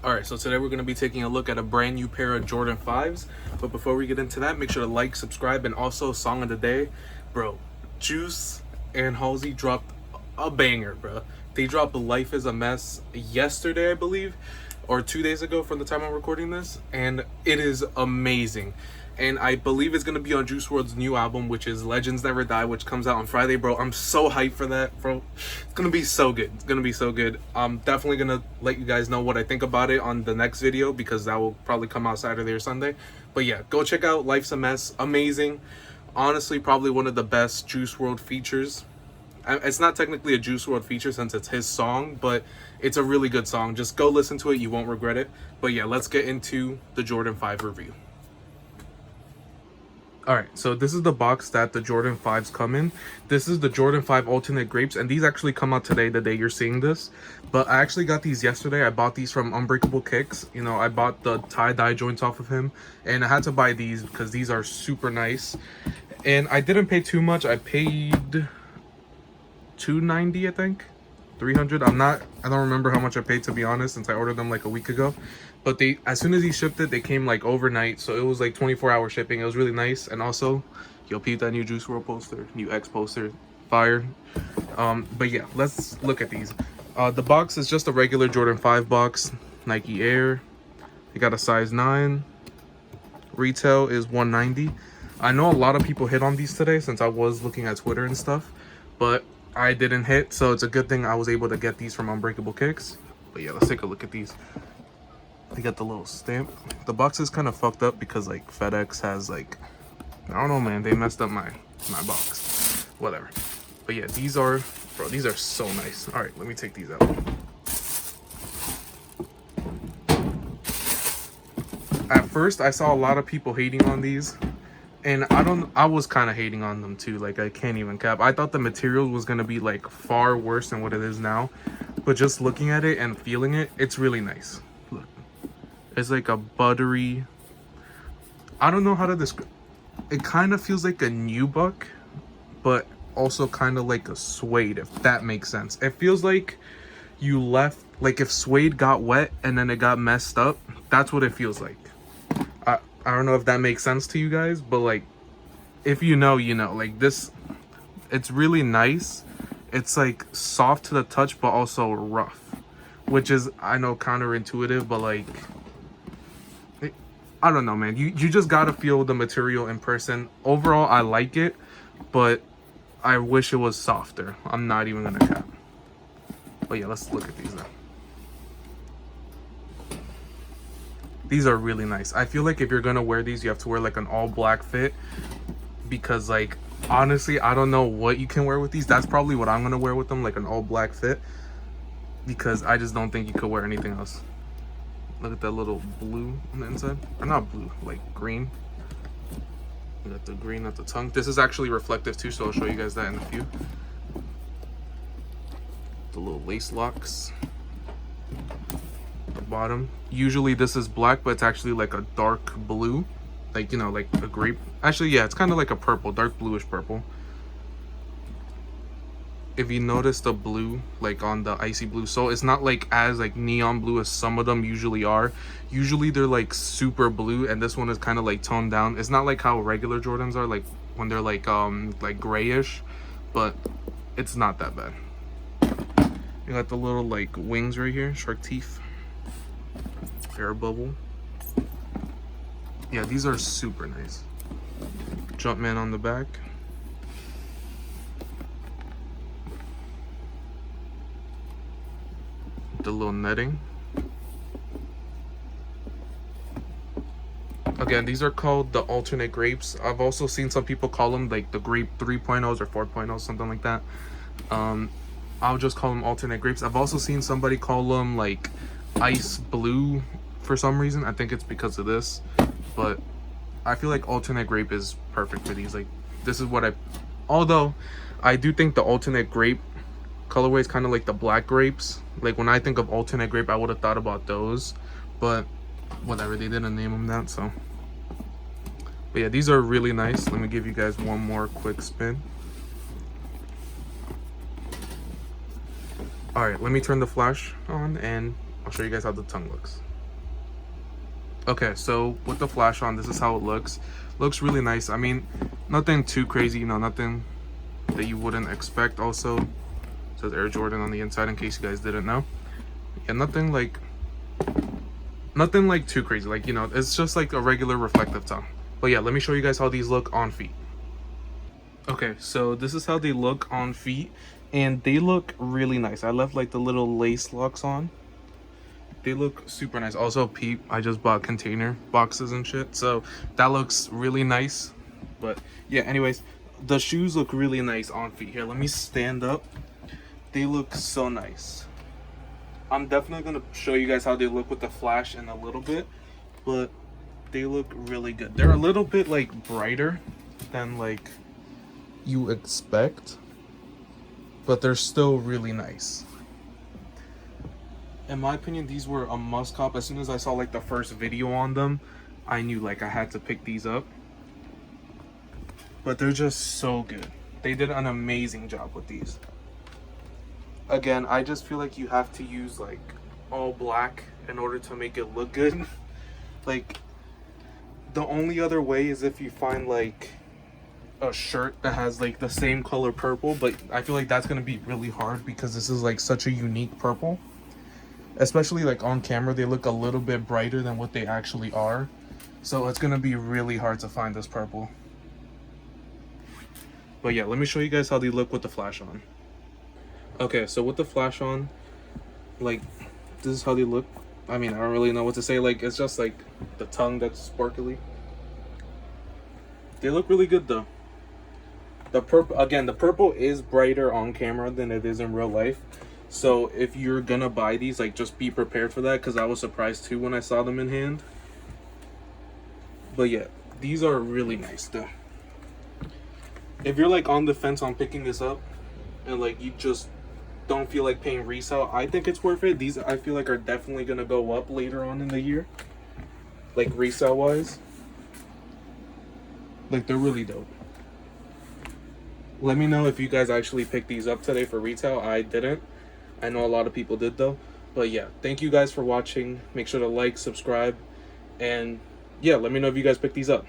Alright, so today we're going to be taking a look at a brand new pair of Jordan 5s. But before we get into that, make sure to like, subscribe, and also song of the day. Bro, Juice and Halsey dropped a banger, bro. They dropped Life is a Mess yesterday, I believe, or 2 days ago from the time I'm recording this. And it is amazing. And I believe it's going to be on Juice WRLD's new album, which is Legends Never Die, which comes out on Friday, bro. I'm so hyped for that, bro. It's going to be so good. It's going to be so good. I'm definitely going to let you guys know what I think about it on the next video, because that will probably come out Saturday or Sunday. But yeah, go check out Life's a Mess. Amazing. Honestly, probably one of the best Juice WRLD features. It's not technically a Juice WRLD feature since it's his song, but it's a really good song. Just go listen to it. You won't regret it. But yeah, let's get into the Jordan 5 review. Alright, so this is the box that the Jordan 5s come in. This is the Jordan 5 alternate grapes, and these actually come out today, the day you're seeing this. But I actually got these yesterday. I bought these from Unbreakable Kicks. You know, I bought the tie-dye joints off of him, and I had to buy these because these are super nice. And I didn't pay too much. I paid $290, I think. $300. I don't remember how much I paid, to be honest, since I ordered them like a week ago. But they, as soon as he shipped it, they came like overnight, so it was like 24-hour shipping. It was really nice. And also, yo, peep that new Juice WRLD poster, new X poster, fire. But yeah, let's look at these. The box is just a regular Jordan 5 box, Nike Air. They got a size 9. Retail is $190. I know a lot of people hit on these today since I was looking at Twitter and stuff, but I didn't hit, so it's a good thing I was able to get these from Unbreakable Kicks. But yeah, let's take a look at these. They got the little stamp. The box is kind of fucked up because like FedEx has like, I don't know, man, they messed up my box. Whatever. But yeah, these are, bro, these are so nice. All right, let me take these out. At first, I saw a lot of people hating on these, and I was kind of hating on them too. Like, I can't even cap. I thought the material was gonna be like far worse than what it is now, but just looking at it and feeling it, it's really nice. Look. It's like a buttery, I don't know how to describe. It kind of feels like a nubuck, but also kind of like a suede, if that makes sense. It feels like you left, like if suede got wet and then it got messed up. That's what it feels like. I don't know if that makes sense to you guys, but like, if you know, you know. Like this, it's really nice. It's like soft to the touch, but also rough, which is, I know, counterintuitive, but like, I don't know, man. You just gotta feel the material in person. Overall, I like it, but I wish it was softer. I'm not even gonna cap. But yeah, let's look at these now. These are really nice. I feel like if you're gonna wear these, you have to wear like an all black fit, because like, honestly, I don't know what you can wear with these. That's probably what I'm gonna wear with them, like an all black fit, because I just don't think you could wear anything else. Look at that little blue on the inside. Or not blue, like green. You got the green at the tongue. This is actually reflective too, so I'll show you guys that in a few. The little lace locks. The bottom. Usually this is black, but it's actually like a dark blue. Like, you know, like a grape. Actually, yeah, it's kind of like a purple, dark bluish purple. If you notice the blue, like on the icy blue, so it's not like as like neon blue as some of them usually are. Usually they're like super blue, and this one is kind of like toned down. It's not like how regular Jordans are, like when they're like grayish, but it's not that bad. You got the little like wings right here, shark teeth, air bubble. Yeah, these are super nice. Jumpman on the back. The little netting. Again, these are called the alternate grapes. I've also seen some people call them like the grape 3.0s or 4.0s, something like that. I'll just call them alternate grapes. I've also seen somebody call them like ice blue for some reason. I think it's because of this, but I feel like alternate grape is perfect for these. Like, this is what although I do think the alternate grape colorway is kind of like the black grapes. Like, when I think of alternate grape, I would have thought about those, but whatever, they didn't name them that. So, but yeah, these are really nice. Let me give you guys one more quick spin. All right, let me turn the flash on and I'll show you guys how the tongue looks. Okay, so with the flash on, this is how it looks. Looks really nice. I mean, nothing too crazy, you know, nothing that you wouldn't expect. Also, it says Air Jordan on the inside in case you guys didn't know. Yeah, nothing like too crazy. Like, you know, it's just like a regular reflective tongue. But yeah, let me show you guys how these look on feet. Okay, so this is how they look on feet, and they look really nice. I left like the little lace locks on. They look super nice. Also, peep, I just bought container boxes and shit, so that looks really nice. But yeah, anyways, the shoes look really nice on feet. Here, let me stand up. They look so nice. I'm definitely gonna show you guys how they look with the flash in a little bit, but they look really good. They're a little bit like brighter than like you expect, but they're still really nice. In my opinion, these were a must cop. As soon as I saw like the first video on them, I knew like I had to pick these up. But they're just so good. They did an amazing job with these. Again, I just feel like you have to use like all black in order to make it look good. Like, the only other way is if you find like a shirt that has like the same color purple, but I feel like that's gonna be really hard because this is like such a unique purple. Especially like on camera, they look a little bit brighter than what they actually are. So it's gonna be really hard to find this purple. But yeah, let me show you guys how they look with the flash on. Okay, so with the flash on, like, this is how they look. I mean, I don't really know what to say. Like, it's just like the tongue that's sparkly. They look really good though. The purple, again, the purple is brighter on camera than it is in real life. So if you're gonna buy these, like, just be prepared for that, because I was surprised too when I saw them in hand. But yeah, these are really nice though. If you're like on the fence on picking this up and like you just don't feel like paying resale, I think it's worth it. These I feel like are definitely gonna go up later on in the year, like resale wise. Like, they're really dope. Let me know if you guys actually picked these up today for retail. I didn't. I know a lot of people did though. But yeah, thank you guys for watching. Make sure to like, subscribe, and yeah, let me know if you guys picked these up.